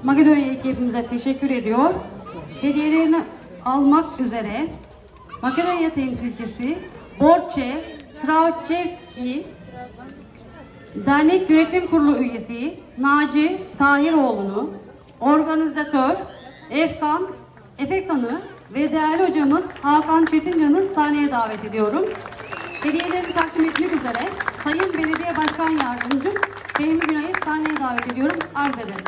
Makedonya ekibimize teşekkür ediyor. Hediyelerini almak üzere Makedonya temsilcisi Borce Trauceski, Dernek Yönetim Kurulu üyesi Naci Tahiroğlu'nu, organizatör Efekan'ı ve değerli hocamız Hakan Çetincan'ı sahneye davet ediyorum. Hediyelerini takdim etmek üzere Sayın Belediye Başkan Yardımcım Fehmi Günay'ı sahneye davet ediyorum. Arz ederim.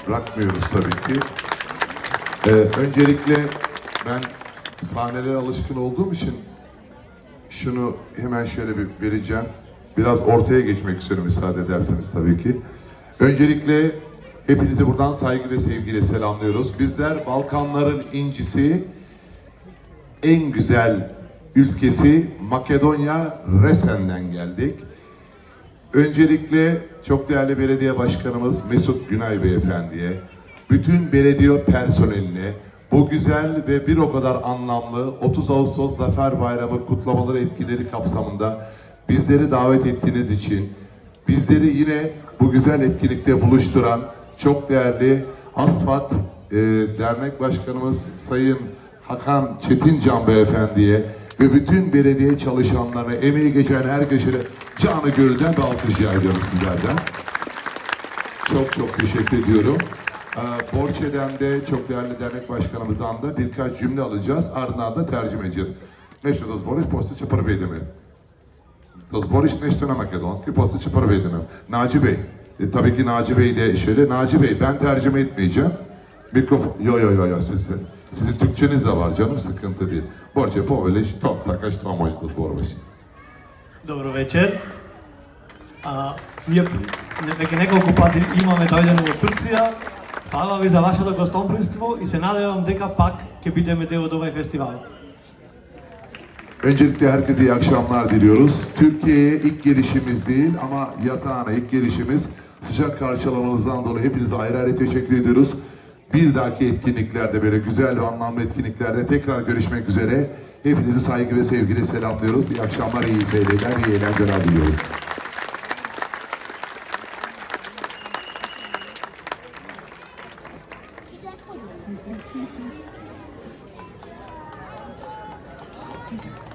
Bırakmıyoruz tabii ki. Öncelikle ben sahnelere alışkın olduğum için şunu hemen şöyle bir vereceğim. Biraz ortaya geçmek istiyorum müsaade ederseniz tabii ki. Öncelikle hepinizi buradan saygı ve sevgiyle selamlıyoruz. Bizler Balkanların incisi, en güzel ülkesi Makedonya Resen'den geldik. Öncelikle çok değerli belediye başkanımız Mesut Günay Beyefendi'ye, bütün belediye personeline bu güzel ve bir o kadar anlamlı 30 Ağustos Zafer Bayramı kutlamaları etkinleri kapsamında bizleri davet ettiğiniz için, bizleri yine bu güzel etkinlikte buluşturan çok değerli ASFAD Dernek Başkanımız Sayın Hakan Çetincan Beyefendi'ye ve bütün belediye çalışanlarına, emeği geçen herkese canı gönülden bir alkış rica ediyorum sizlerden. Çok teşekkür ediyorum. Borçe'den de çok değerli dernek başkanımızdan da birkaç cümle alacağız. Ardından da tercüme edeceğiz. Nešto da zboriš, poslije će prvi ideme. Da zboriš nešto na makedonski, poslije će prvi ideme. Naci Bey, tabii ki Naci Bey de şöyle. Naci Bey, ben tercüme etmeyeceğim. Mikrofon, yo, sizin Türkçeniz de var canım, sıkıntı değil. Borče poveliš, to sakaš, to može da zboroviš. Dobro večer. Ние веќе неколку пати имаме дојдено во Турција. Фала ви за вашето гостопримство и се надевам дека пак ќе бидеме дел од овој фестивал. Öncelikle herkese iyi akşamlar diliyoruz. Türkiye'ye ilk gelişimiz değil ama yatağına ilk gelişimiz. Sıcak karşılamanızdan dolayı hepinize ayrı ayrı teşekkür ediyoruz. Bir dahaki etkinliklerde, böyle güzel ve anlamlı etkinliklerde tekrar görüşmek üzere. Hepinizi saygı ve sevgiyle selamlıyoruz. İyi akşamlar, iyi seyirler, iyi eğlenceler diliyoruz. Thank you.